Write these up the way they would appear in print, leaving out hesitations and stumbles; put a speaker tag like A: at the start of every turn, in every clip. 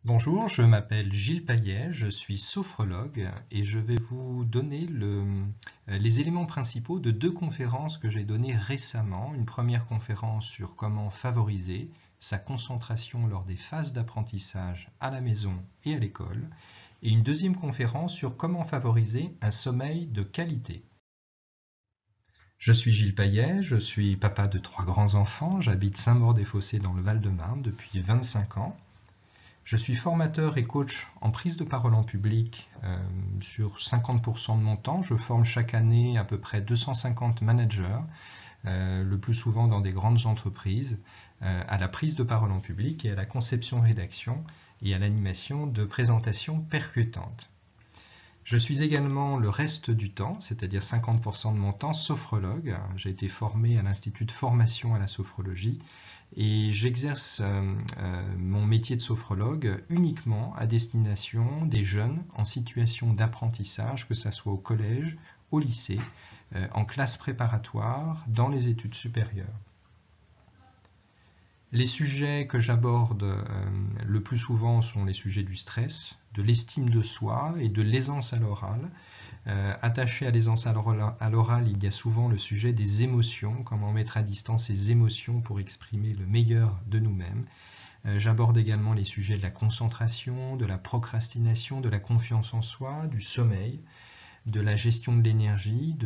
A: Bonjour, je m'appelle Gilles Payet, je suis sophrologue et je vais vous donner les éléments principaux de deux conférences que j'ai données récemment. Une première conférence sur comment favoriser sa concentration lors des phases d'apprentissage à la maison et à l'école, et une deuxième conférence sur comment favoriser un sommeil de qualité. Je suis Gilles Payet, je suis papa de 3 grands-enfants, j'habite Saint-Maur-des-Fossés dans le Val-de-Marne depuis 25 ans. Je suis formateur et coach en prise de parole en public sur 50% de mon temps. Je forme chaque année à peu près 250 managers, le plus souvent dans des grandes entreprises, à la prise de parole en public et à la conception-rédaction et à l'animation de présentations percutantes. Je suis également le reste du temps, c'est-à-dire 50% de mon temps, sophrologue. J'ai été formé à l'Institut de formation à la sophrologie et j'exerce mon métier de sophrologue uniquement à destination des jeunes en situation d'apprentissage, que ce soit au collège, au lycée, en classe préparatoire, dans les études supérieures. Les sujets que j'aborde le plus souvent sont les sujets du stress, de l'estime de soi et de l'aisance à l'oral. Attaché à l'aisance à l'oral, il y a souvent le sujet des émotions, comment mettre à distance ses émotions pour exprimer le meilleur de nous-mêmes. J'aborde également les sujets de la concentration, de la procrastination, de la confiance en soi, du sommeil, de la gestion de l'énergie,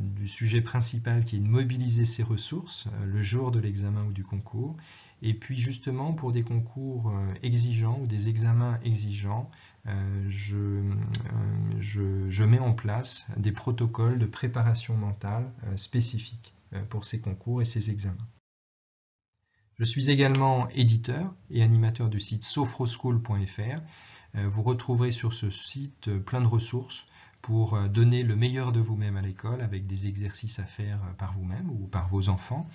A: du sujet principal qui est de mobiliser ses ressources le jour de l'examen ou du concours. Et puis justement, pour des concours exigeants ou des examens exigeants, je mets en place des protocoles de préparation mentale spécifiques pour ces concours et ces examens. Je suis également éditeur et animateur du site sophroschool.fr. Vous retrouverez sur ce site plein de ressources pour donner le meilleur de vous-même à l'école avec des exercices à faire par vous-même ou par vos enfants,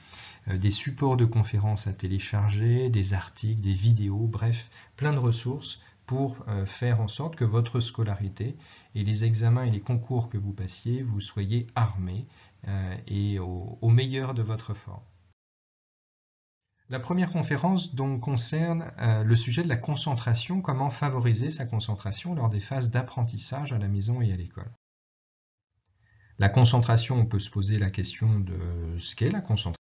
A: des supports de conférences à télécharger, des articles, des vidéos, bref, plein de ressources pour faire en sorte que votre scolarité et les examens et les concours que vous passiez, vous soyez armés et au meilleur de votre forme. La première conférence donc concerne le sujet de la concentration, comment favoriser sa concentration lors des phases d'apprentissage à la maison et à l'école. La concentration, on peut se poser la question de ce qu'est la concentration,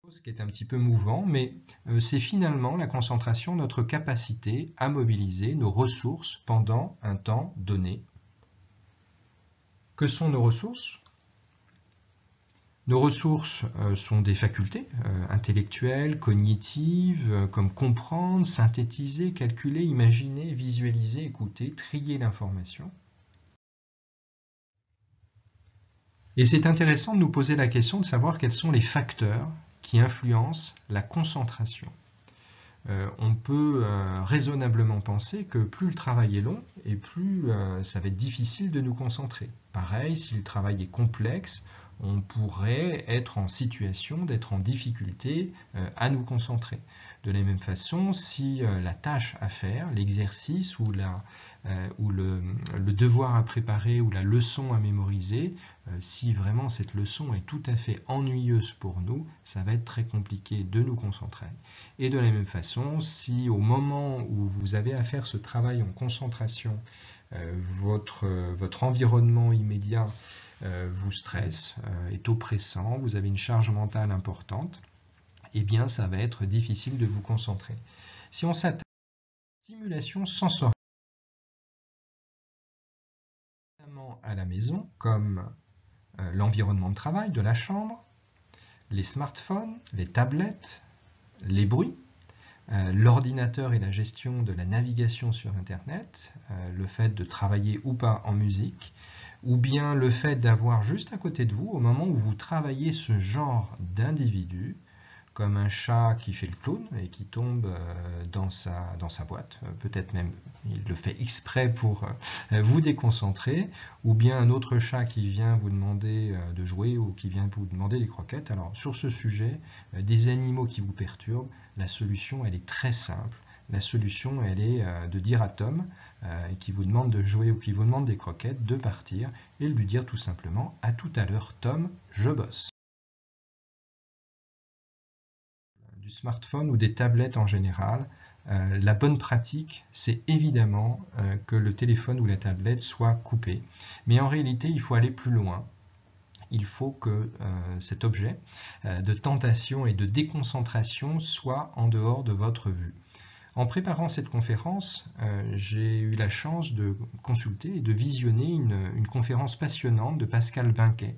A: ce qui est un petit peu mouvant, mais c'est finalement la concentration, notre capacité à mobiliser nos ressources pendant un temps donné. Que sont nos ressources ? Nos ressources sont des facultés intellectuelles, cognitives, comme comprendre, synthétiser, calculer, imaginer, visualiser, écouter, trier l'information. Et c'est intéressant de nous poser la question de savoir quels sont les facteurs qui influencent la concentration. On peut raisonnablement penser que plus le travail est long et plus ça va être difficile de nous concentrer. Pareil, si le travail est complexe, on pourrait être en situation d'être en difficulté à nous concentrer. De la même façon, si la tâche à faire, l'exercice ou le devoir à préparer ou la leçon à mémoriser, si vraiment cette leçon est tout à fait ennuyeuse pour nous, ça va être très compliqué de nous concentrer. Et de la même façon, si au moment où vous avez à faire ce travail en concentration, votre environnement immédiat vous stresse, est oppressant, vous avez une charge mentale importante, eh bien ça va être difficile de vous concentrer. Si on s'attaque à la stimulation sensorielle, notamment à la maison, comme l'environnement de travail de la chambre, les smartphones, les tablettes, les bruits, l'ordinateur et la gestion de la navigation sur Internet, le fait de travailler ou pas en musique, ou bien le fait d'avoir juste à côté de vous, au moment où vous travaillez ce genre d'individu, comme un chat qui fait le clown et qui tombe dans sa boîte, peut-être même il le fait exprès pour vous déconcentrer, ou bien un autre chat qui vient vous demander de jouer ou qui vient vous demander des croquettes. Alors sur ce sujet, des animaux qui vous perturbent, la solution elle est très simple. La solution, elle est de dire à Tom, qui vous demande de jouer ou qui vous demande des croquettes, de partir et de lui dire tout simplement « À tout à l'heure, Tom, je bosse ». Du smartphone ou des tablettes en général, la bonne pratique, c'est évidemment que le téléphone ou la tablette soit coupé. Mais en réalité, il faut aller plus loin. Il faut que cet objet de tentation et de déconcentration soit en dehors de votre vue. En préparant cette conférence, j'ai eu la chance de consulter et de visionner une conférence passionnante de Pascal Binquet,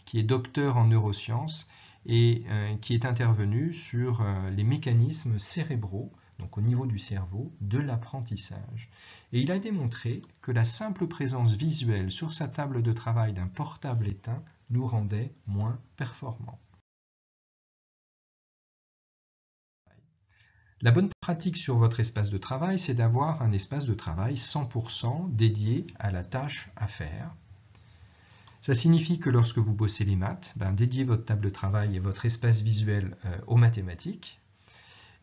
A: qui est docteur en neurosciences et qui est intervenu sur les mécanismes cérébraux, donc au niveau du cerveau, de l'apprentissage. Et il a démontré que la simple présence visuelle sur sa table de travail d'un portable éteint nous rendait moins performants. La bonne pratique sur votre espace de travail, c'est d'avoir un espace de travail 100% dédié à la tâche à faire. Ça signifie que lorsque vous bossez les maths, dédiez votre table de travail et votre espace visuel aux mathématiques.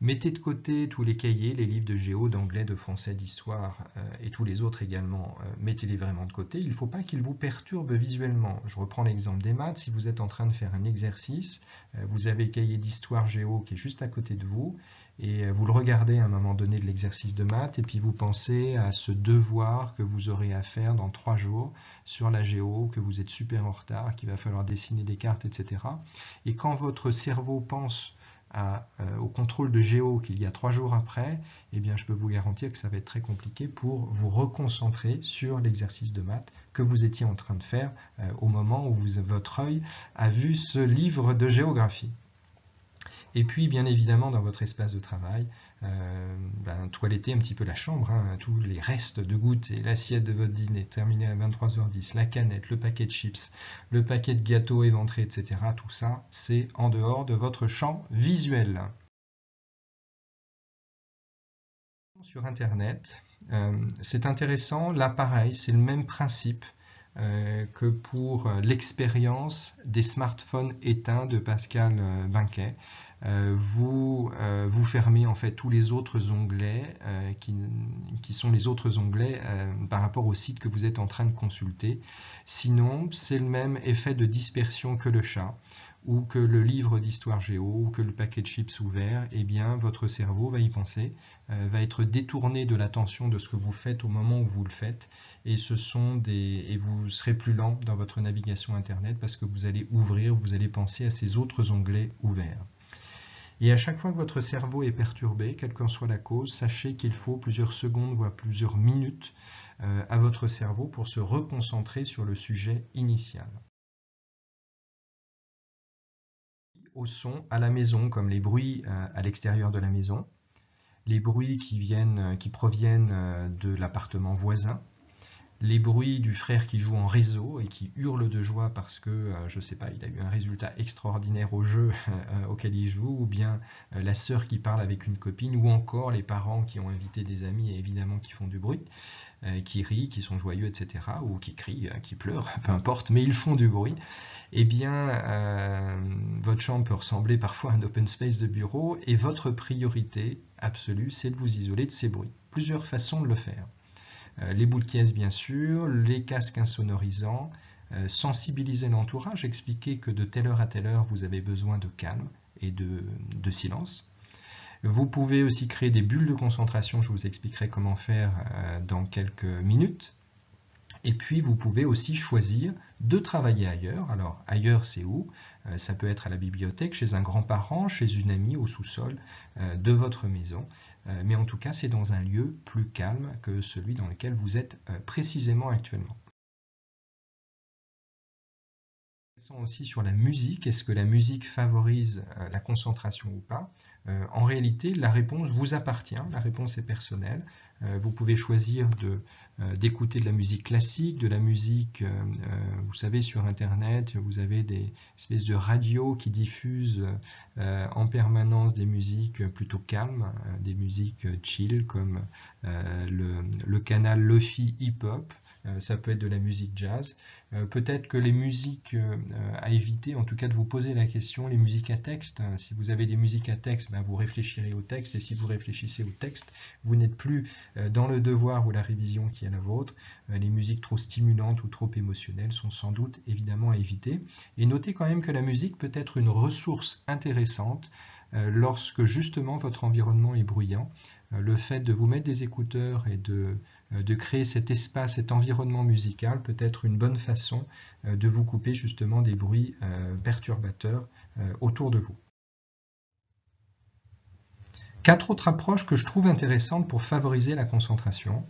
A: Mettez de côté tous les cahiers, les livres de géo, d'anglais, de français, d'histoire et tous les autres également, mettez-les vraiment de côté. Il ne faut pas qu'ils vous perturbent visuellement. Je reprends l'exemple des maths. Si vous êtes en train de faire un exercice, vous avez le cahier d'histoire géo qui est juste à côté de vous et vous le regardez à un moment donné de l'exercice de maths et puis vous pensez à ce devoir que vous aurez à faire dans 3 jours sur la géo, que vous êtes super en retard, qu'il va falloir dessiner des cartes, etc. Et quand votre cerveau pense au contrôle de géo qu'il y a 3 jours après, eh bien je peux vous garantir que ça va être très compliqué pour vous reconcentrer sur l'exercice de maths que vous étiez en train de faire au moment où votre œil a vu ce livre de géographie. Et puis, bien évidemment, dans votre espace de travail, toilettez un petit peu la chambre, tous les restes de gouttes et l'assiette de votre dîner terminé à 23h10, la canette, le paquet de chips, le paquet de gâteaux éventrés, etc. Tout ça, c'est en dehors de votre champ visuel. Sur Internet, c'est intéressant, là pareil, c'est le même principe que pour l'expérience des smartphones éteints de Pascal Binquet. Vous fermez en fait tous les autres onglets qui sont les autres onglets par rapport au site que vous êtes en train de consulter. Sinon, c'est le même effet de dispersion que le chat ou que le livre d'histoire géo ou que le paquet de chips ouvert. Eh bien, votre cerveau va y penser, va être détourné de l'attention de ce que vous faites au moment où vous le faites et vous serez plus lent dans votre navigation Internet parce que vous allez vous allez penser à ces autres onglets ouverts. Et à chaque fois que votre cerveau est perturbé, quelle qu'en soit la cause, sachez qu'il faut plusieurs secondes, voire plusieurs minutes à votre cerveau pour se reconcentrer sur le sujet initial. Au son à la maison, comme les bruits à l'extérieur de la maison, les bruits qui proviennent de l'appartement voisin, les bruits du frère qui joue en réseau et qui hurle de joie parce que, je ne sais pas, il a eu un résultat extraordinaire au jeu auquel il joue, ou bien la sœur qui parle avec une copine, ou encore les parents qui ont invité des amis et évidemment qui font du bruit, qui rient, qui sont joyeux, etc., ou qui crient, qui pleurent, peu importe, mais ils font du bruit. Eh bien, votre chambre peut ressembler parfois à un open space de bureau et votre priorité absolue, c'est de vous isoler de ces bruits. Plusieurs façons de le faire. Les boules qui bien sûr, les casques insonorisants, sensibiliser l'entourage, expliquer que de telle heure à telle heure, vous avez besoin de calme et de silence. Vous pouvez aussi créer des bulles de concentration, je vous expliquerai comment faire dans quelques minutes. Et puis, vous pouvez aussi choisir de travailler ailleurs. Alors, ailleurs, c'est où? Ça peut être à la bibliothèque, chez un grand-parent, chez une amie, au sous-sol de votre maison. Mais en tout cas, c'est dans un lieu plus calme que celui dans lequel vous êtes précisément actuellement. Aussi sur la musique, est-ce que la musique favorise la concentration ou pas? En réalité, la réponse vous appartient, la réponse est personnelle. Vous pouvez choisir d'écouter de la musique classique, de la musique, vous savez, sur Internet, vous avez des espèces de radios qui diffusent en permanence des musiques plutôt calmes, des musiques chill comme le canal Lofi Hip Hop. Ça peut être de la musique jazz. Peut-être que les musiques à éviter, en tout cas de vous poser la question, les musiques à texte. Si vous avez des musiques à texte, vous réfléchirez au texte, et si vous réfléchissez au texte, vous n'êtes plus dans le devoir ou la révision qui est la vôtre. Les musiques trop stimulantes ou trop émotionnelles sont sans doute évidemment à éviter. Et notez quand même que la musique peut être une ressource intéressante lorsque justement votre environnement est bruyant. Le fait de vous mettre des écouteurs et de créer cet espace, cet environnement musical peut être une bonne façon de vous couper justement des bruits perturbateurs autour de vous. 4 autres approches que je trouve intéressantes pour favoriser la concentration.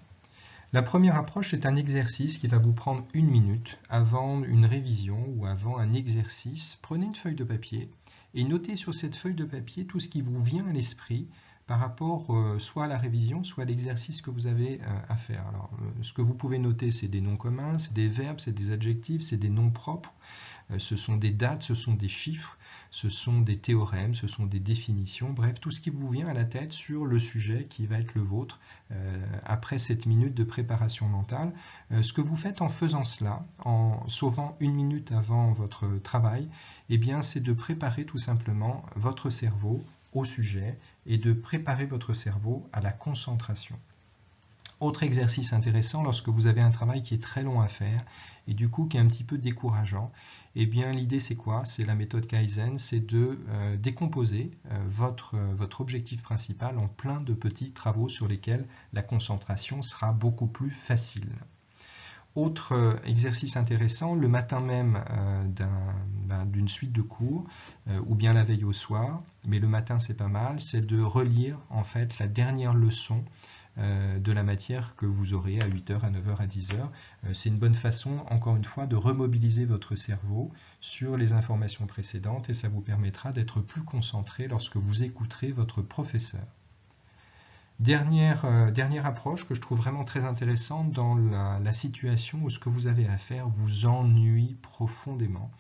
A: La première approche, c'est un exercice qui va vous prendre 1 minute avant une révision ou avant un exercice. Prenez une feuille de papier et notez sur cette feuille de papier tout ce qui vous vient à l'esprit par rapport soit à la révision, soit à l'exercice que vous avez à faire. Alors, ce que vous pouvez noter, c'est des noms communs, c'est des verbes, c'est des adjectifs, c'est des noms propres, ce sont des dates, ce sont des chiffres, ce sont des théorèmes, ce sont des définitions, bref, tout ce qui vous vient à la tête sur le sujet qui va être le vôtre après cette minute de préparation mentale. Ce que vous faites en faisant cela, en sauvant 1 minute avant votre travail, eh bien, c'est de préparer tout simplement votre cerveau au sujet et de préparer votre cerveau à la concentration. Autre exercice intéressant, lorsque vous avez un travail qui est très long à faire et du coup qui est un petit peu décourageant, eh bien l'idée c'est quoi? C'est la méthode Kaizen, c'est de décomposer votre objectif principal en plein de petits travaux sur lesquels la concentration sera beaucoup plus facile. Autre exercice intéressant, le matin même d'une suite de cours, ou bien la veille au soir, mais le matin c'est pas mal, c'est de relire en fait la dernière leçon de la matière que vous aurez à 8h, à 9h, à 10h. C'est une bonne façon, encore une fois, de remobiliser votre cerveau sur les informations précédentes et ça vous permettra d'être plus concentré lorsque vous écouterez votre professeur. Dernière approche que je trouve vraiment très intéressante dans la situation où ce que vous avez à faire vous ennuie profondément.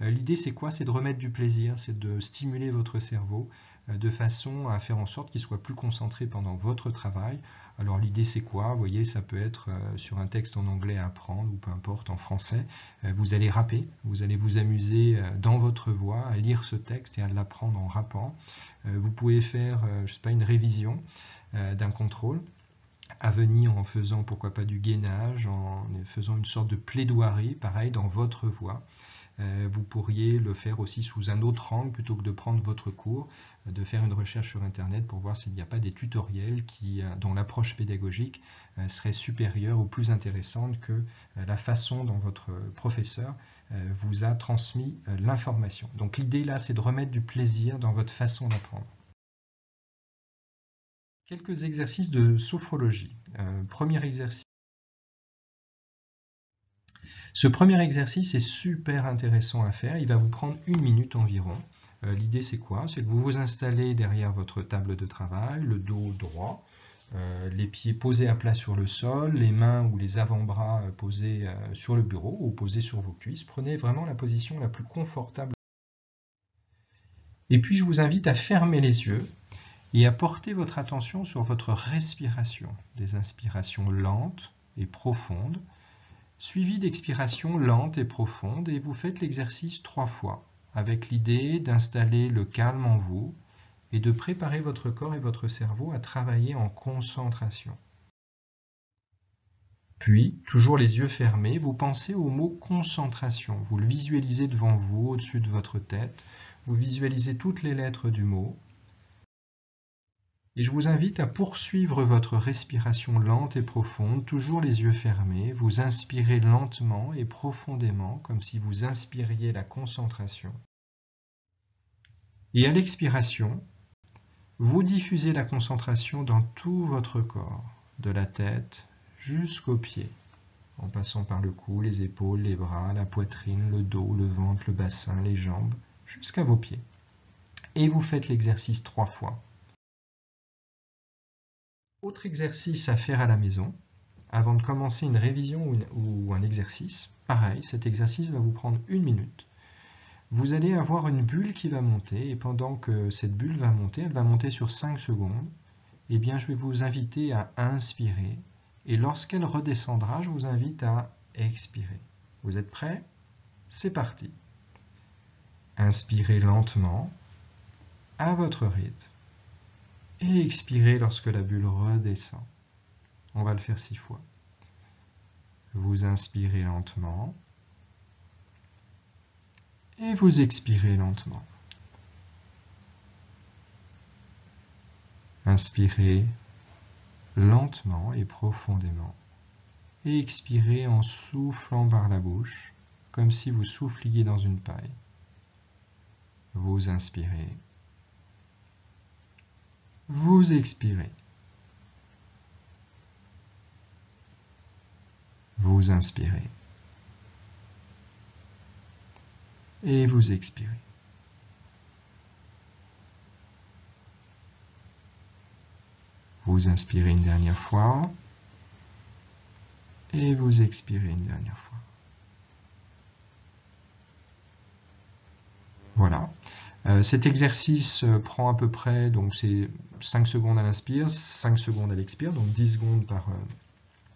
A: L'idée c'est quoi? C'est de remettre du plaisir, c'est de stimuler votre cerveau de façon à faire en sorte qu'il soit plus concentré pendant votre travail. Alors l'idée c'est quoi? Vous voyez, ça peut être sur un texte en anglais à apprendre ou peu importe en français. Vous allez rapper, vous allez vous amuser dans votre voix à lire ce texte et à l'apprendre en rappant. Vous pouvez faire, je sais pas, une révision d'un contrôle à venir en faisant pourquoi pas du gainage, en faisant une sorte de plaidoirie, pareil dans votre voix. Vous pourriez le faire aussi sous un autre angle plutôt que de prendre votre cours, de faire une recherche sur internet pour voir s'il n'y a pas des tutoriels dont l'approche pédagogique serait supérieure ou plus intéressante que la façon dont votre professeur vous a transmis l'information. Donc l'idée là, c'est de remettre du plaisir dans votre façon d'apprendre. Quelques exercices de sophrologie. Premier exercice. Ce premier exercice est super intéressant à faire, il va vous prendre 1 minute environ. L'idée c'est quoi? C'est que vous vous installez derrière votre table de travail, le dos droit, les pieds posés à plat sur le sol, les mains ou les avant-bras posés sur le bureau ou posés sur vos cuisses. Prenez vraiment la position la plus confortable. Et puis je vous invite à fermer les yeux et à porter votre attention sur votre respiration, des inspirations lentes et profondes, suivi d'expirations lentes et profondes, et vous faites l'exercice 3 fois, avec l'idée d'installer le calme en vous et de préparer votre corps et votre cerveau à travailler en concentration. Puis, toujours les yeux fermés, vous pensez au mot concentration. Vous le visualisez devant vous, au-dessus de votre tête. Vous visualisez toutes les lettres du mot. Et je vous invite à poursuivre votre respiration lente et profonde, toujours les yeux fermés. Vous inspirez lentement et profondément, comme si vous inspiriez la concentration. Et à l'expiration, vous diffusez la concentration dans tout votre corps, de la tête jusqu'aux pieds, en passant par le cou, les épaules, les bras, la poitrine, le dos, le ventre, le bassin, les jambes, jusqu'à vos pieds. Et vous faites l'exercice 3 fois. Autre exercice à faire à la maison, avant de commencer une révision ou un exercice, pareil, cet exercice va vous prendre 1 minute. Vous allez avoir une bulle qui va monter, et pendant que cette bulle va monter, elle va monter sur 5 secondes, eh bien je vais vous inviter à inspirer, et lorsqu'elle redescendra, je vous invite à expirer. Vous êtes prêts? C'est parti. Inspirez lentement, à votre rythme. Et expirez lorsque la bulle redescend. On va le faire 6 fois. Vous inspirez lentement. Et vous expirez lentement. Inspirez lentement et profondément. Et expirez en soufflant par la bouche, comme si vous souffliez dans une paille. Vous inspirez. Vous expirez. Vous inspirez. Et vous expirez. Vous inspirez une dernière fois. Et vous expirez une dernière fois. Voilà. Cet exercice prend à peu près, donc c'est 5 secondes à l'inspire, 5 secondes à l'expire, donc 10 secondes par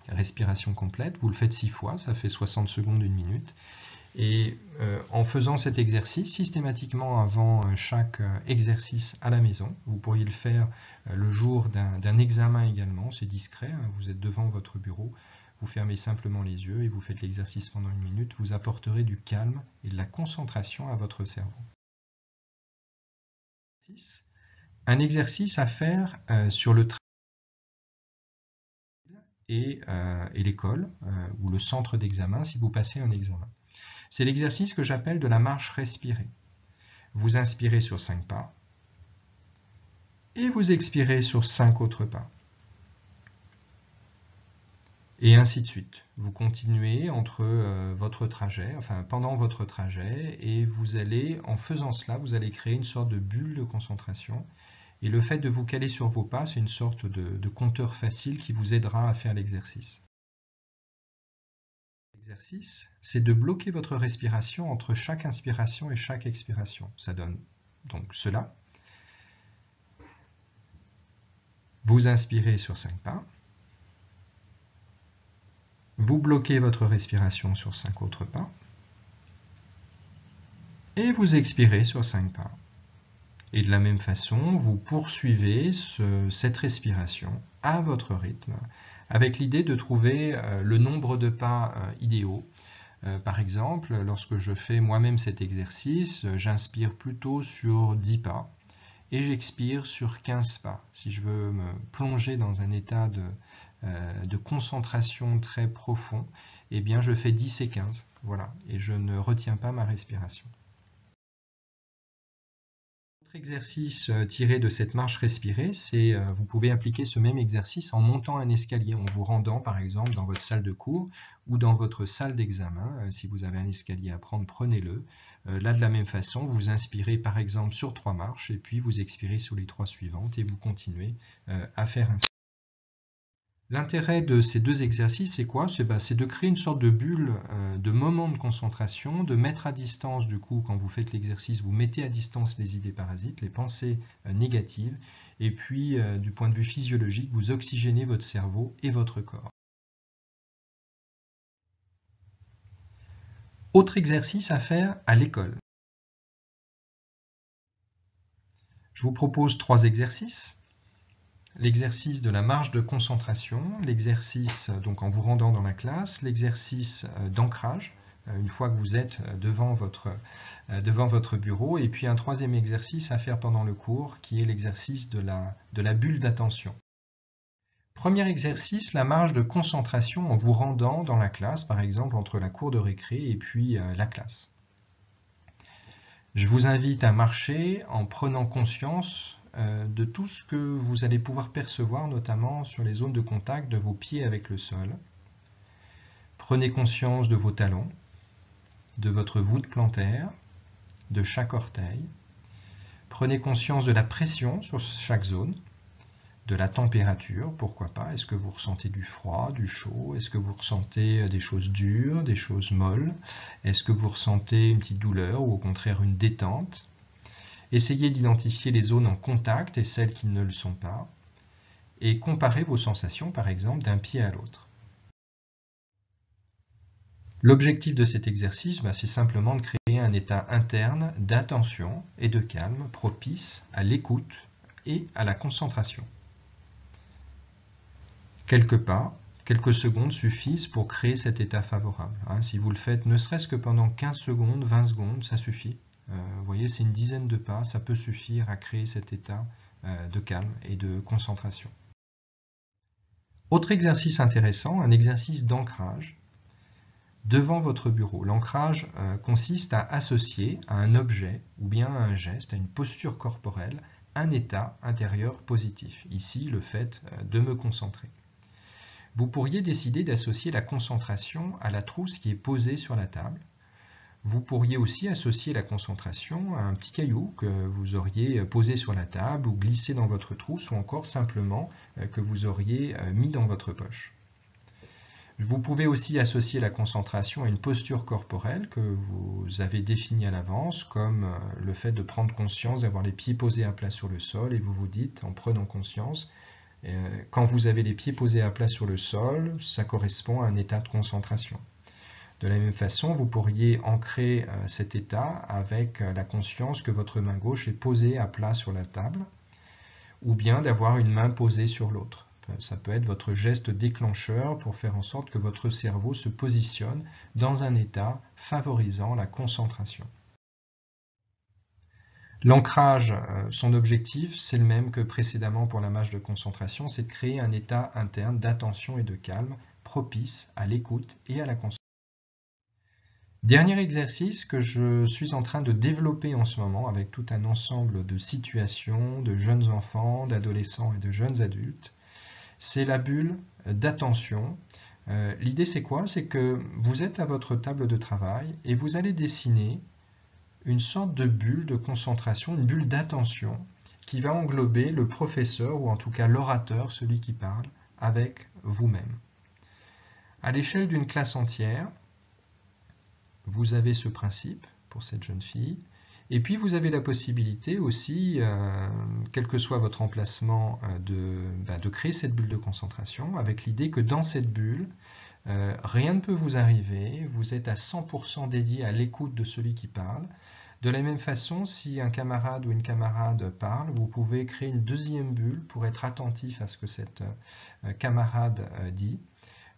A: respiration complète. Vous le faites 6 fois, ça fait 60 secondes, 1 minute. Et en faisant cet exercice systématiquement avant chaque exercice à la maison, vous pourriez le faire le jour d'un examen également, c'est discret, hein, vous êtes devant votre bureau, vous fermez simplement les yeux et vous faites l'exercice pendant 1 minute, vous apporterez du calme et de la concentration à votre cerveau. Un exercice à faire sur le travail et l'école ou le centre d'examen si vous passez un examen. C'est l'exercice que j'appelle de la marche respirée. Vous inspirez sur 5 pas et vous expirez sur 5 autres pas. Et ainsi de suite. Vous continuez entre votre trajet, enfin pendant votre trajet, et vous allez, en faisant cela, vous allez créer une sorte de bulle de concentration. Et le fait de vous caler sur vos pas, c'est une sorte de compteur facile qui vous aidera à faire l'exercice. L'exercice, c'est de bloquer votre respiration entre chaque inspiration et chaque expiration. Ça donne donc cela. Vous inspirez sur 5 pas. Vous bloquez votre respiration sur 5 autres pas. Et vous expirez sur 5 pas. Et de la même façon, vous poursuivez cette respiration à votre rythme, avec l'idée de trouver le nombre de pas idéaux. Par exemple, lorsque je fais moi-même cet exercice, j'inspire plutôt sur 10 pas et j'expire sur 15 pas. Si je veux me plonger dans un état de concentration très profond, eh bien je fais 10 et 15. Voilà, et je ne retiens pas ma respiration. Autre exercice tiré de cette marche respirée, c'est vous pouvez appliquer ce même exercice en montant un escalier, en vous rendant par exemple dans votre salle de cours ou dans votre salle d'examen. Si vous avez un escalier à prendre, prenez-le. Là de la même façon, vous inspirez par exemple sur 3 marches et puis vous expirez sur les 3 suivantes et vous continuez à faire ainsi. L'intérêt de ces deux exercices, c'est quoi? C'est de créer une sorte de bulle, de moment de concentration, de mettre à distance, du coup, quand vous faites l'exercice, vous mettez à distance les idées parasites, les pensées négatives, et puis, du point de vue physiologique, vous oxygénez votre cerveau et votre corps. Autre exercice à faire à l'école. Je vous propose 3 exercices. L'exercice de la marche de concentration, l'exercice donc en vous rendant dans la classe, l'exercice d'ancrage, une fois que vous êtes devant votre bureau, et puis un 3e exercice à faire pendant le cours, qui est l'exercice de la bulle d'attention. Premier exercice, la marche de concentration en vous rendant dans la classe, par exemple entre la cour de récré et puis la classe. Je vous invite à marcher en prenant conscience de tout ce que vous allez pouvoir percevoir, notamment sur les zones de contact de vos pieds avec le sol. Prenez conscience de vos talons, de votre voûte plantaire, de chaque orteil. Prenez conscience de la pression sur chaque zone, de la température, pourquoi pas. Est-ce que vous ressentez du froid, du chaud? Est-ce que vous ressentez des choses dures, des choses molles? Est-ce que vous ressentez une petite douleur ou au contraire une détente? Essayez d'identifier les zones en contact et celles qui ne le sont pas, et comparez vos sensations, par exemple, d'un pied à l'autre. L'objectif de cet exercice, c'est simplement de créer un état interne d'attention et de calme propice à l'écoute et à la concentration. Quelques pas, quelques secondes suffisent pour créer cet état favorable. Si vous le faites ne serait-ce que pendant 15 secondes, 20 secondes, ça suffit. Vous voyez, c'est une dizaine de pas, ça peut suffire à créer cet état de calme et de concentration. Autre exercice intéressant, un exercice d'ancrage devant votre bureau. L'ancrage consiste à associer à un objet ou bien à un geste, à une posture corporelle, un état intérieur positif. Ici, le fait de me concentrer. Vous pourriez décider d'associer la concentration à la trousse qui est posée sur la table. Vous pourriez aussi associer la concentration à un petit caillou que vous auriez posé sur la table ou glissé dans votre trousse ou encore simplement que vous auriez mis dans votre poche. Vous pouvez aussi associer la concentration à une posture corporelle que vous avez définie à l'avance, comme le fait de prendre conscience, d'avoir les pieds posés à plat sur le sol et vous vous dites, en prenant conscience, quand vous avez les pieds posés à plat sur le sol, ça correspond à un état de concentration. De la même façon, vous pourriez ancrer cet état avec la conscience que votre main gauche est posée à plat sur la table, ou bien d'avoir une main posée sur l'autre. Ça peut être votre geste déclencheur pour faire en sorte que votre cerveau se positionne dans un état favorisant la concentration. L'ancrage, son objectif, c'est le même que précédemment pour la marche de concentration, c'est de créer un état interne d'attention et de calme propice à l'écoute et à la concentration. Dernier exercice que je suis en train de développer en ce moment avec tout un ensemble de situations, de jeunes enfants, d'adolescents et de jeunes adultes, c'est la bulle d'attention. L'idée c'est quoi? C'est que vous êtes à votre table de travail et vous allez dessiner une sorte de bulle de concentration, une bulle d'attention qui va englober le professeur ou en tout cas l'orateur, celui qui parle, avec vous-même. À l'échelle d'une classe entière, vous avez ce principe pour cette jeune fille, et puis vous avez la possibilité aussi, quel que soit votre emplacement, de créer cette bulle de concentration avec l'idée que dans cette bulle, rien ne peut vous arriver, vous êtes à 100% dédié à l'écoute de celui qui parle. De la même façon, si un camarade ou une camarade parle, vous pouvez créer une deuxième bulle pour être attentif à ce que cette camarade dit.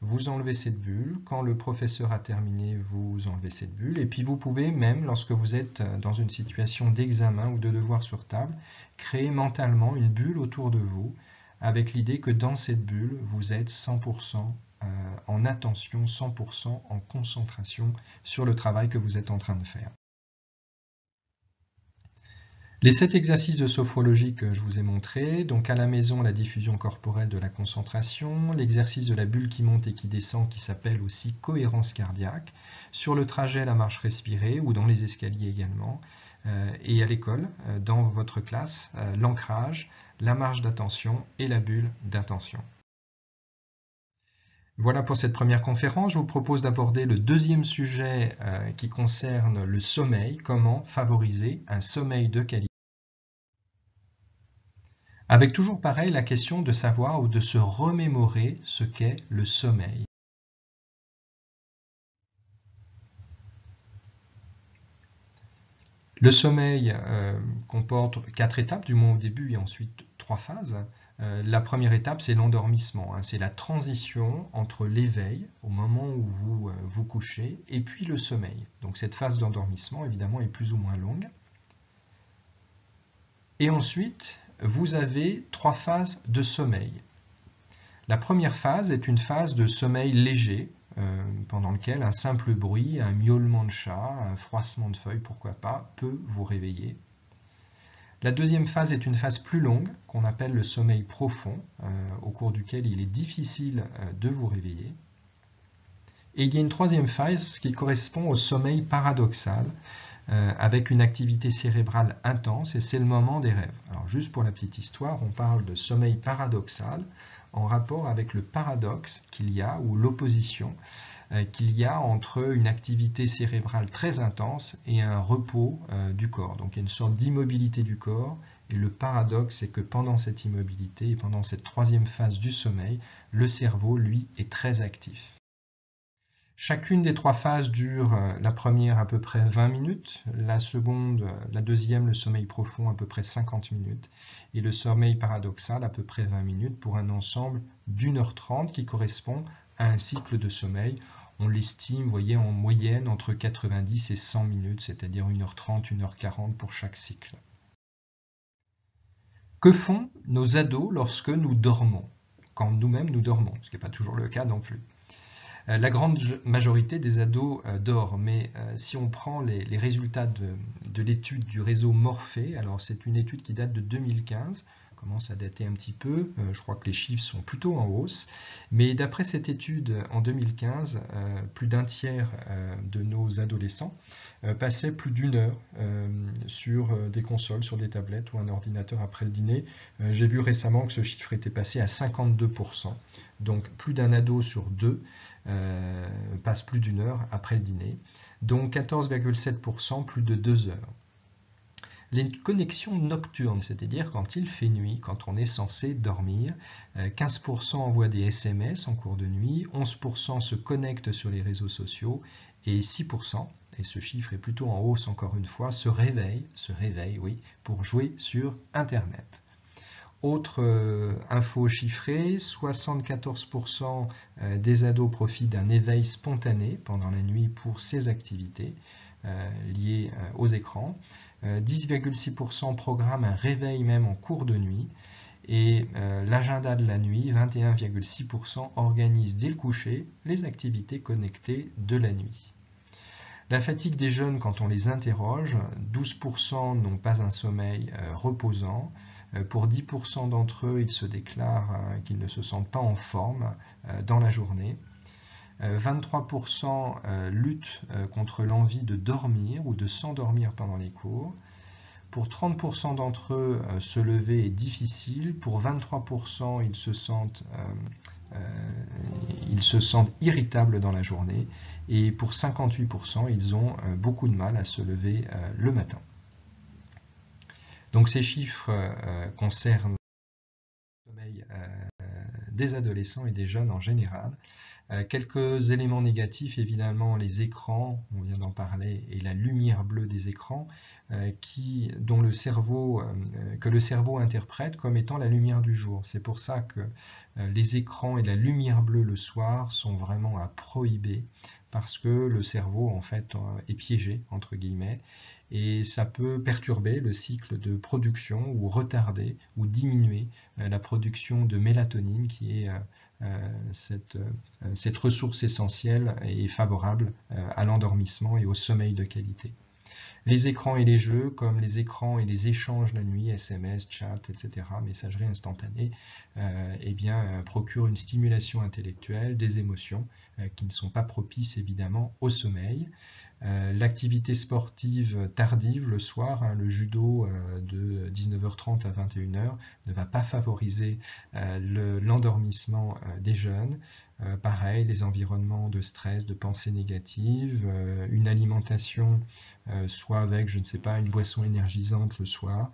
A: Vous enlevez cette bulle, quand le professeur a terminé, vous enlevez cette bulle, et puis vous pouvez même, lorsque vous êtes dans une situation d'examen ou de devoir sur table, créer mentalement une bulle autour de vous, avec l'idée que dans cette bulle, vous êtes 100% en attention, 100% en concentration sur le travail que vous êtes en train de faire. Les 7 exercices de sophrologie que je vous ai montrés, donc à la maison la diffusion corporelle de la concentration, l'exercice de la bulle qui monte et qui descend qui s'appelle aussi cohérence cardiaque, sur le trajet la marche respirée ou dans les escaliers également, et à l'école, dans votre classe, l'ancrage, la marche d'attention et la bulle d'attention. Voilà pour cette première conférence. Je vous propose d'aborder le deuxième sujet qui concerne le sommeil, comment favoriser un sommeil de qualité. Avec toujours pareil la question de savoir ou de se remémorer ce qu'est le sommeil. Le sommeil comporte 4 étapes, du moins au début, et ensuite 3 phases. La première étape, c'est l'endormissement. C'est la transition entre l'éveil, au moment où vous vous couchez, et puis le sommeil. Donc cette phase d'endormissement, évidemment, est plus ou moins longue. Et ensuite, vous avez 3 phases de sommeil. La première phase est une phase de sommeil léger, pendant lequel un simple bruit, un miaulement de chat, un froissement de feuilles, pourquoi pas, peut vous réveiller. La deuxième phase est une phase plus longue, qu'on appelle le sommeil profond, au cours duquel il est difficile de vous réveiller. Et il y a une troisième phase qui correspond au sommeil paradoxal, avec une activité cérébrale intense, et c'est le moment des rêves. Alors juste pour la petite histoire, on parle de sommeil paradoxal en rapport avec le paradoxe qu'il y a, ou l'opposition qu'il y a entre une activité cérébrale très intense et un repos du corps. Donc il y a une sorte d'immobilité du corps, et le paradoxe c'est que pendant cette immobilité et pendant cette troisième phase du sommeil, le cerveau, lui, est très actif. Chacune des 3 phases dure, la première à peu près 20 minutes, la seconde, la deuxième, le sommeil profond, à peu près 50 minutes, et le sommeil paradoxal à peu près 20 minutes, pour un ensemble d'1h30 qui correspond à un cycle de sommeil. On l'estime, vous voyez, en moyenne entre 90 et 100 minutes, c'est-à-dire 1h30, 1h40 pour chaque cycle. Que font nos ados lorsque nous dormons, quand nous-mêmes nous dormons, ce qui n'est pas toujours le cas non plus? La grande majorité des ados dort, mais si on prend les résultats de l'étude du réseau Morphée, alors c'est une étude qui date de 2015, commence à dater un petit peu, je crois que les chiffres sont plutôt en hausse, mais d'après cette étude en 2015, plus d'un tiers de nos adolescents passaient plus d'une heure sur des consoles, sur des tablettes ou un ordinateur après le dîner. J'ai vu récemment que ce chiffre était passé à 52%, donc plus d'un ado sur deux passe plus d'une heure après le dîner, donc 14,7%, plus de 2 heures. Les connexions nocturnes, c'est-à-dire quand il fait nuit, quand on est censé dormir, 15% envoient des SMS en cours de nuit, 11% se connectent sur les réseaux sociaux et 6%, et ce chiffre est plutôt en hausse encore une fois, se réveillent, oui, pour jouer sur Internet. Autre info chiffrée, 74% des ados profitent d'un éveil spontané pendant la nuit pour ces activités liées aux écrans. 10,6% programment un réveil même en cours de nuit. Et l'agenda de la nuit, 21,6% organise dès le coucher les activités connectées de la nuit. La fatigue des jeunes, quand on les interroge, 12% n'ont pas un sommeil reposant. Pour 10% d'entre eux, ils se déclarent qu'ils ne se sentent pas en forme dans la journée. 23% luttent contre l'envie de dormir ou de s'endormir pendant les cours. Pour 30% d'entre eux, se lever est difficile. Pour 23%, ils se sentent irritables dans la journée. Et pour 58%, ils ont beaucoup de mal à se lever le matin. Donc ces chiffres concernent le sommeil des adolescents et des jeunes en général. Quelques éléments négatifs, évidemment, les écrans, on vient d'en parler, et la lumière bleue des écrans, que le cerveau interprète comme étant la lumière du jour. C'est pour ça que les écrans et la lumière bleue le soir sont vraiment à prohiber, parce que le cerveau, en fait, est piégé, entre guillemets, et ça peut perturber le cycle de production ou retarder ou diminuer la production de mélatonine qui est cette ressource essentielle et favorable à l'endormissement et au sommeil de qualité. Les écrans et les jeux, comme les écrans et les échanges la nuit, SMS, chat, etc., messagerie instantanée, procurent une stimulation intellectuelle, des émotions qui ne sont pas propices évidemment au sommeil. L'activité sportive tardive le soir, le judo de 19h30 à 21h, ne va pas favoriser l'endormissement des jeunes. Pareil, les environnements de stress, de pensées négatives, une alimentation soit avec, je ne sais pas, une boisson énergisante le soir,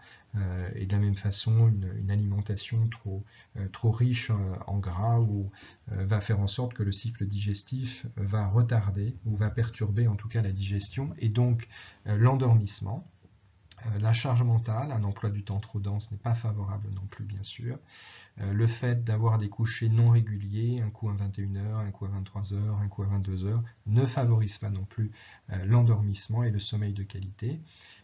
A: et de la même façon, une alimentation trop riche en gras va faire en sorte que le cycle digestif va retarder ou va perturber en tout cas la digestion et donc l'endormissement. La charge mentale, un emploi du temps trop dense n'est pas favorable non plus, bien sûr. Le fait d'avoir des couchers non réguliers, un coup à 21h, un coup à 23h, un coup à 22h, ne favorise pas non plus l'endormissement et le sommeil de qualité.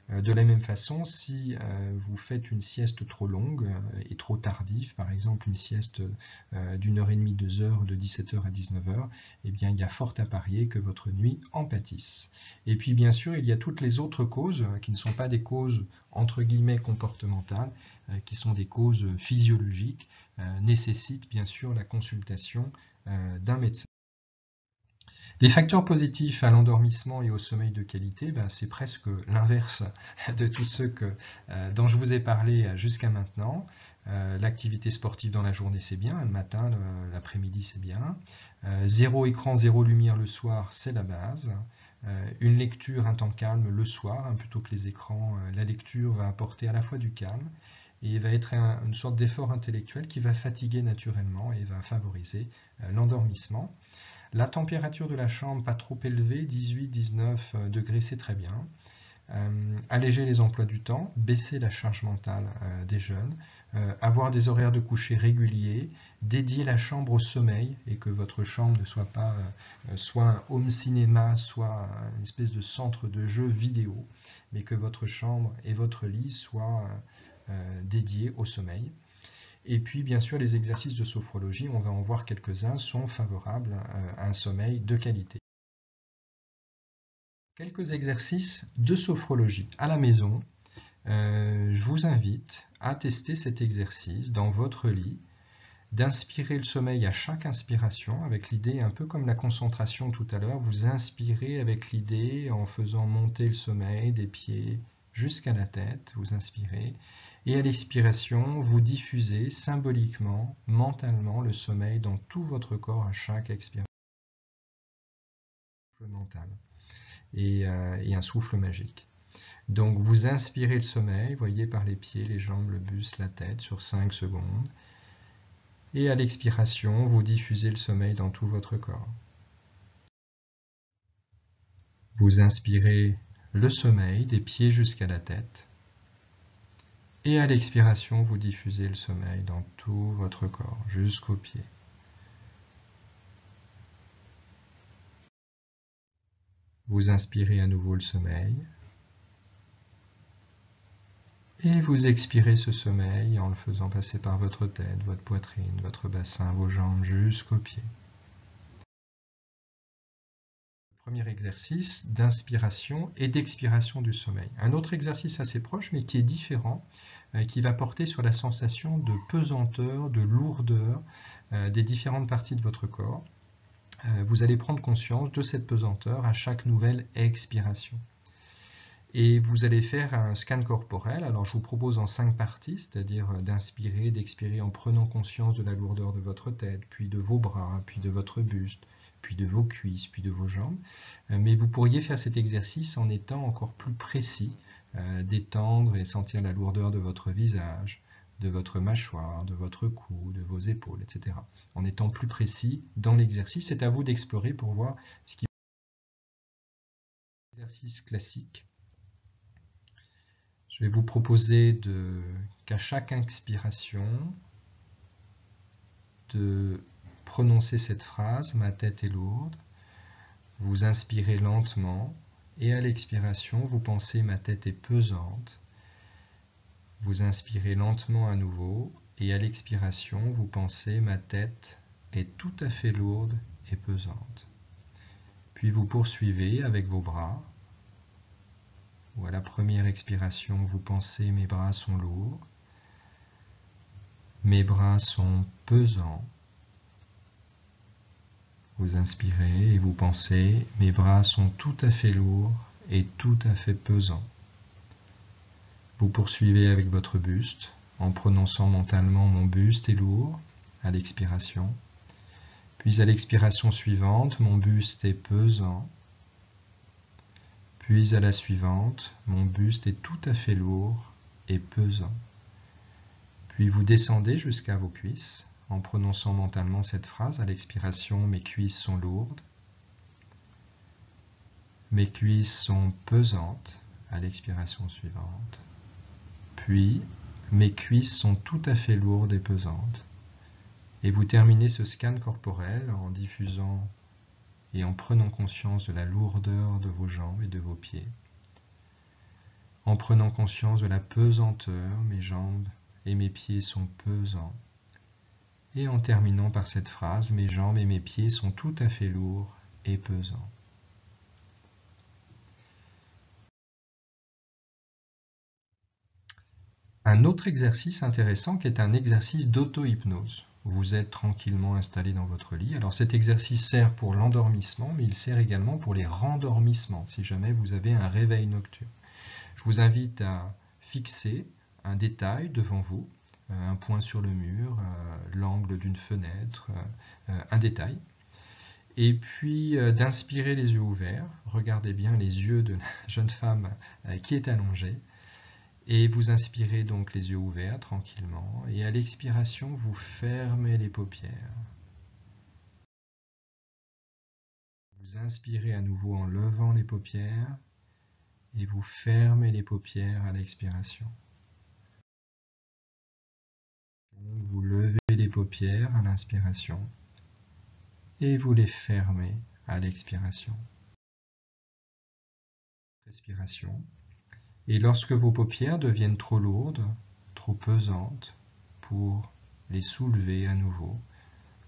A: De la même façon, si vous faites une sieste trop longue et trop tardive, par exemple une sieste d'1h30, 2h, de 17h à 19h, eh bien, il y a fort à parier que votre nuit en pâtisse. Et puis bien sûr, il y a toutes les autres causes qui ne sont pas des causes entre guillemets comportementales, qui sont des causes physiologiques, nécessitent bien sûr la consultation d'un médecin. Les facteurs positifs à l'endormissement et au sommeil de qualité, c'est presque l'inverse de tous ceux dont je vous ai parlé jusqu'à maintenant. L'activité sportive dans la journée, c'est bien, le matin, l'après-midi, c'est bien. Zéro écran, zéro lumière le soir, c'est la base. Une lecture, un temps calme le soir, plutôt que les écrans. La lecture va apporter à la fois du calme et va être une sorte d'effort intellectuel qui va fatiguer naturellement et va favoriser l'endormissement. La température de la chambre, pas trop élevée, 18-19 degrés, c'est très bien. Alléger les emplois du temps, baisser la charge mentale des jeunes, avoir des horaires de coucher réguliers, dédier la chambre au sommeil et que votre chambre ne soit pas soit un home cinéma, soit une espèce de centre de jeu vidéo, mais que votre chambre et votre lit soient dédiés au sommeil. Et puis, bien sûr, les exercices de sophrologie, on va en voir quelques-uns, sont favorables à un sommeil de qualité. Quelques exercices de sophrologie à la maison. Je vous invite à tester cet exercice dans votre lit, d'inspirer le sommeil à chaque inspiration, avec l'idée, un peu comme la concentration tout à l'heure, vous inspirez avec l'idée en faisant monter le sommeil des pieds jusqu'à la tête, vous inspirez, et à l'expiration, vous diffusez symboliquement, mentalement, le sommeil dans tout votre corps à chaque expiration. Mental et un souffle magique. Donc vous inspirez le sommeil, voyez, par les pieds, les jambes, le buste, la tête, sur 5 secondes. Et à l'expiration, vous diffusez le sommeil dans tout votre corps. Vous inspirez le sommeil des pieds jusqu'à la tête. Et à l'expiration, vous diffusez le sommeil dans tout votre corps, jusqu'aux pieds. Vous inspirez à nouveau le sommeil. Et vous expirez ce sommeil en le faisant passer par votre tête, votre poitrine, votre bassin, vos jambes, jusqu'aux pieds. Premier exercice d'inspiration et d'expiration du sommeil. Un autre exercice assez proche, mais qui est différent, qui va porter sur la sensation de pesanteur, de lourdeur des différentes parties de votre corps. Vous allez prendre conscience de cette pesanteur à chaque nouvelle expiration. Et vous allez faire un scan corporel. Alors je vous propose en 5 parties, c'est-à-dire d'inspirer, d'expirer en prenant conscience de la lourdeur de votre tête, puis de vos bras, puis de votre buste, puis de vos cuisses, puis de vos jambes. Mais vous pourriez faire cet exercice en étant encore plus précis, détendre et sentir la lourdeur de votre visage, de votre mâchoire, de votre cou, de vos épaules, etc. En étant plus précis dans l'exercice, c'est à vous d'explorer pour voir ce qui est un exercice classique. Je vais vous proposer qu'à chaque inspiration, de prononcer cette phrase, ma tête est lourde. Vous inspirez lentement et à l'expiration, vous pensez ma tête est pesante. Vous inspirez lentement à nouveau et à l'expiration, vous pensez ma tête est tout à fait lourde et pesante. Puis vous poursuivez avec vos bras. Ou à la première expiration, vous pensez mes bras sont lourds. Mes bras sont pesants. Vous inspirez et vous pensez mes bras sont tout à fait lourds et tout à fait pesants. Vous poursuivez avec votre buste en prononçant mentalement mon buste est lourd à l'expiration. Puis à l'expiration suivante, mon buste est pesant. Puis à la suivante, mon buste est tout à fait lourd et pesant. Puis vous descendez jusqu'à vos cuisses en prononçant mentalement cette phrase. À l'expiration, mes cuisses sont lourdes. Mes cuisses sont pesantes à l'expiration suivante. Puis, mes cuisses sont tout à fait lourdes et pesantes. Et vous terminez ce scan corporel en diffusant et en prenant conscience de la lourdeur de vos jambes et de vos pieds. En prenant conscience de la pesanteur, mes jambes et mes pieds sont pesants. Et en terminant par cette phrase, mes jambes et mes pieds sont tout à fait lourds et pesants. Un autre exercice intéressant qui est un exercice d'auto-hypnose. Vous êtes tranquillement installé dans votre lit. Alors cet exercice sert pour l'endormissement, mais il sert également pour les rendormissements, si jamais vous avez un réveil nocturne. Je vous invite à fixer un détail devant vous, un point sur le mur, l'angle d'une fenêtre, un détail. Et puis d'inspirer les yeux ouverts. Regardez bien les yeux de la jeune femme qui est allongée. Et vous inspirez donc les yeux ouverts tranquillement. Et à l'expiration, vous fermez les paupières. Vous inspirez à nouveau en levant les paupières. Et vous fermez les paupières à l'expiration. Vous levez les paupières à l'inspiration. Et vous les fermez à l'expiration. Respiration. Et lorsque vos paupières deviennent trop lourdes, trop pesantes pour les soulever à nouveau.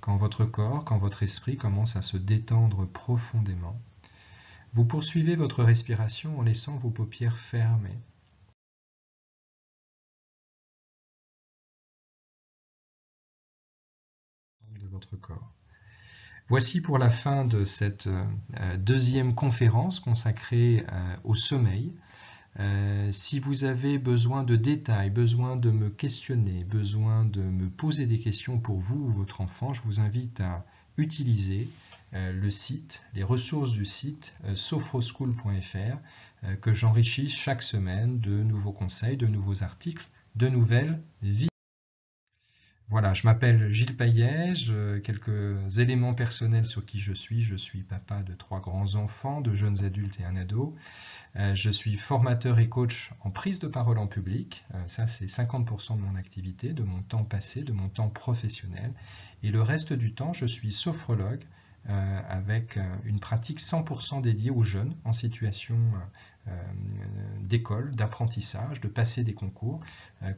A: Quand votre corps, quand votre esprit commence à se détendre profondément, vous poursuivez votre respiration en laissant vos paupières fermées. De votre corps. Voici pour la fin de cette deuxième conférence consacrée au sommeil. Si vous avez besoin de détails, besoin de me questionner, besoin de me poser des questions pour vous ou votre enfant, je vous invite à utiliser le site, les ressources du site sophroschool.fr que j'enrichis chaque semaine de nouveaux conseils, de nouveaux articles, de nouvelles vidéos. Voilà, je m'appelle Gilles Payet, quelques éléments personnels sur qui je suis papa de 3 grands-enfants, de jeunes adultes et un ado. Je suis formateur et coach en prise de parole en public, ça c'est 50% de mon activité, de mon temps passé, de mon temps professionnel. Et le reste du temps, je suis sophrologue avec une pratique 100% dédiée aux jeunes en situation d'école, d'apprentissage, de passer des concours,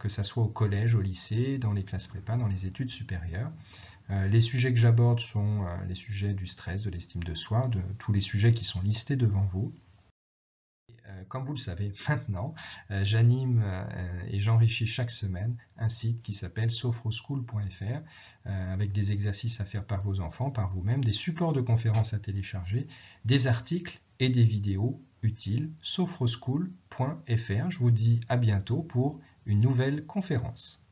A: que ce soit au collège, au lycée, dans les classes prépa, dans les études supérieures. Les sujets que j'aborde sont les sujets du stress, de l'estime de soi, de tous les sujets qui sont listés devant vous. Comme vous le savez maintenant, j'anime et j'enrichis chaque semaine un site qui s'appelle sophroschool.fr avec des exercices à faire par vos enfants, par vous-même, des supports de conférences à télécharger, des articles et des vidéos utiles. Sophroschool.fr. Je vous dis à bientôt pour une nouvelle conférence.